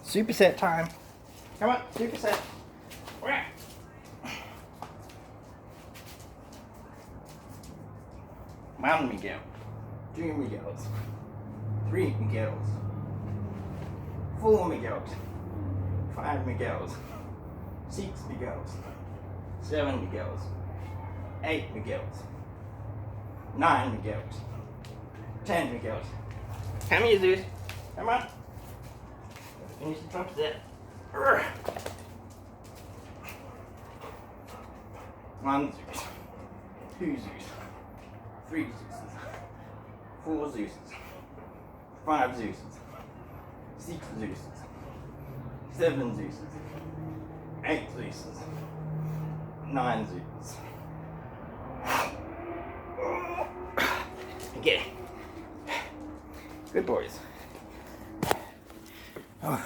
Superset time. Come on, superset. One Miguel. 2 Miguels. 3 Miguels. 4 Miguels. 5 Miguels. 6 Miguels. 7 Miguels. 8 Miguels. 9 Miguels. 10 Miguels. Come here, Zeus. Come on. Finish the drum set. 1 Zeus. 2 Zeus. 3 Zeuses. 4 Zeuses. 5 Zeuses. 6 Zeuses. 7 Zeuses. 8 Zeuses. 9 Zeuses. Okay. Good boys. Oh.